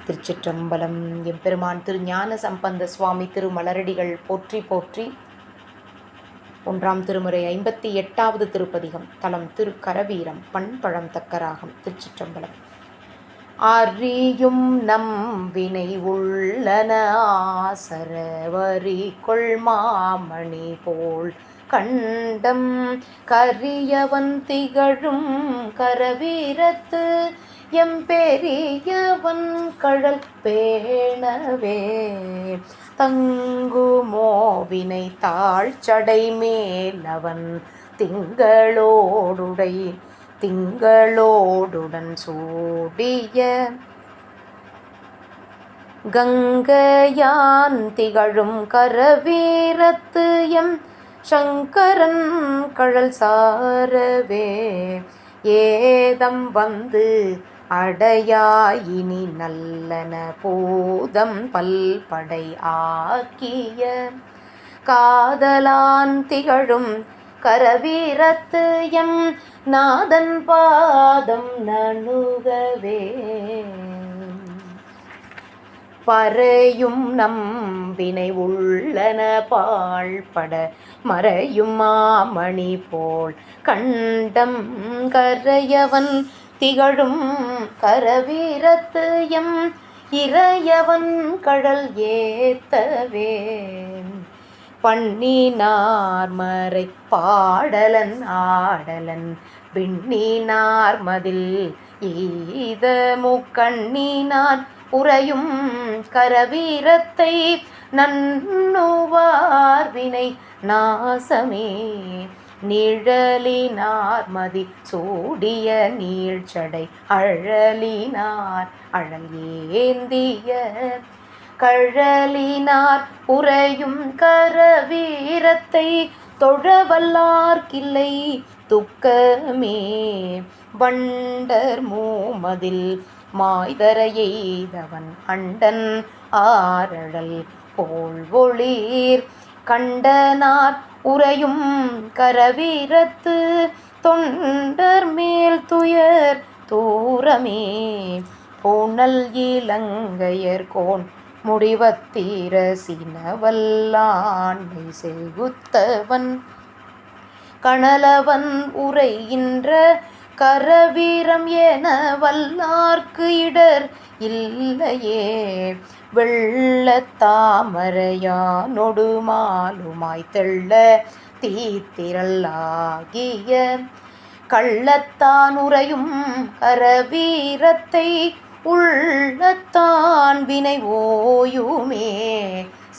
திருச்சிற்றம்பலம். எம்பெருமான் திரு ஞான சம்பந்த சுவாமி திருமலரடிகள் போற்றி போற்றி. 1ஆம் திருமுறை 58வது திருப்பதிகம். தலம் திருக்கரவீரம். பண்பழம் தக்கராகம். திருச்சிற்றம்பலம். அறியும் நம் வினை உள்ளன ஆசரவரி கொள்மாமணி போல் கண்டம் கரியவன் திகழும் கரவீரத்து எம்பெரியவன் கழல் பேணவே தங்குமோவினை தாழ்ச்சடை மேலவன் திங்களோடுடன் சூடிய கங்கையான் திகழும் கரவீரத்து எம் சங்கரன் கழல் சாரவே ஏதம் வந்து அடையாயினி நல்லன பூதம் பல்படை ஆக்கிய காதலான் திகழும் கரவீரத்து எம் நாதன் பாதம் நணுகவே பறையும் நம் வினை உள்ளன பாழ்பட மறையும் மாமணி போல் கண்டம் கரையவன் திகழும் கரவீரத்து எம் இறையவன் கழல் ஏத்தவே பண்ணினார் மறை பாடலன் ஆடலன் விண்ணினார் மதில் ஈத முக்கண்ணினான் உறையும் கரவீரத்தை நன்னுவார் வினை நாசமே நிழலினார் மதி சூடிய நீழ்ச்சடை அழலினார் அழல் ஏந்திய கழலினார் உறையும் கரவீரத்தை தொழவல்லார்க்கில்லை துக்கமே வண்டர் மூமதில் மாய்தர எய்தவன் அண்டன் ஆரழல் போல் ஒளீர் கண்டனார் உறையும் கரவீரத்து தொண்டர் மேல் துயர் தூரமே பூனல் இலங்கையர்கோன் முடிவத்தீர சினவல்லாண்டை செகுத்தவன் கணலவன் உரைகின்ற கரவீரம் என வல்லார்க்கு இடர் இல்லையே வெள்ளத்தாமரையானொடு மாலுமாய் தெள்ள தீத்திரளாகிய கள்ளத்தான் உறையும் கரவீரத்தை உள்ளத்தான் வினை ஓயுமே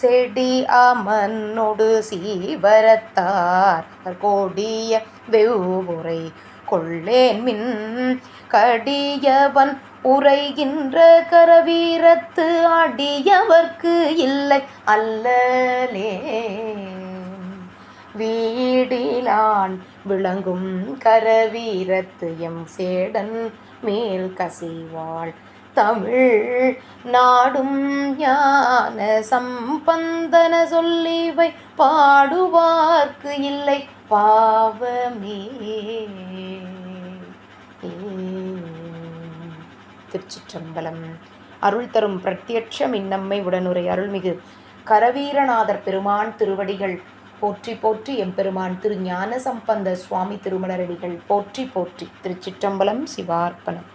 செடி அமனொடு சீவரத்தார் கொடிய வெவ்வுரை கொள்ளேன் மின் கடியவன் உரைகின்ற கரவீரத்து அடியவர்க்கு இல்லை அல்லலே வீடிலான் விளங்கும் கரவீரத்து எம் சேடன் மேல் கசிவாள் தமிழ் நாடும் ஞான சம்பந்தன சொல்லிவை பாடுவார்க்கு இல்லை பாவமே. திருச்சிற்றம்பலம். அருள் தரும் பிரத்யட்சம் இன்னம்மை உடனுரை அருள்மிகு கரவீரநாதர் பெருமான் திருவடிகள் போற்றி போற்றி. எம்பெருமான் திரு ஞான சம்பந்த சுவாமி திருமலரடிகள் போற்றி போற்றி. திருச்சிற்றம்பலம். சிவார்ப்பணம்.